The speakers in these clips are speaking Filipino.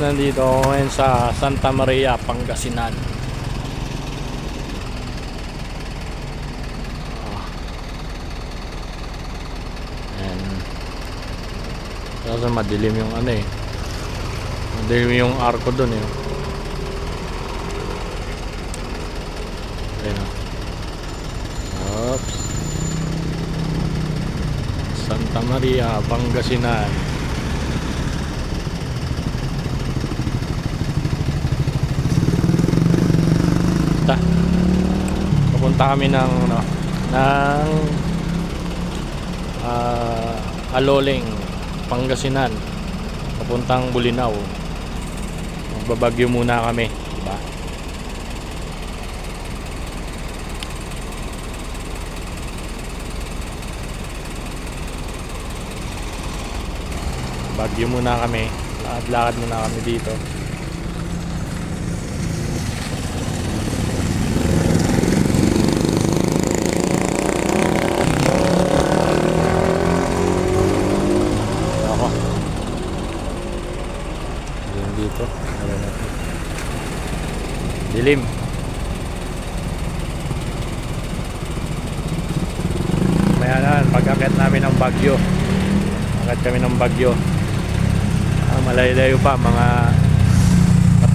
nandito ako ngayon sa Santa Maria, Pangasinan. Kasi madilim yung ano eh. Madilim yung arko dun eh. Ayun o. Oops. Santa Maria, Pangasinan. Pupunta kami ng Aloleng, Pangasinan, papuntang Bulinaw. Magbabagyo muna kami, diba? Bagyo muna kami, lakad-lakad muna kami dito. Dito dilim. Maya na pag-akit namin ng Bagyo, akit kami ng Bagyo, malayo pa, mga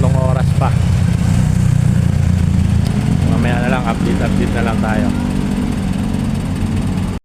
3 oras pa. Mamaya na lang, update na lang tayo.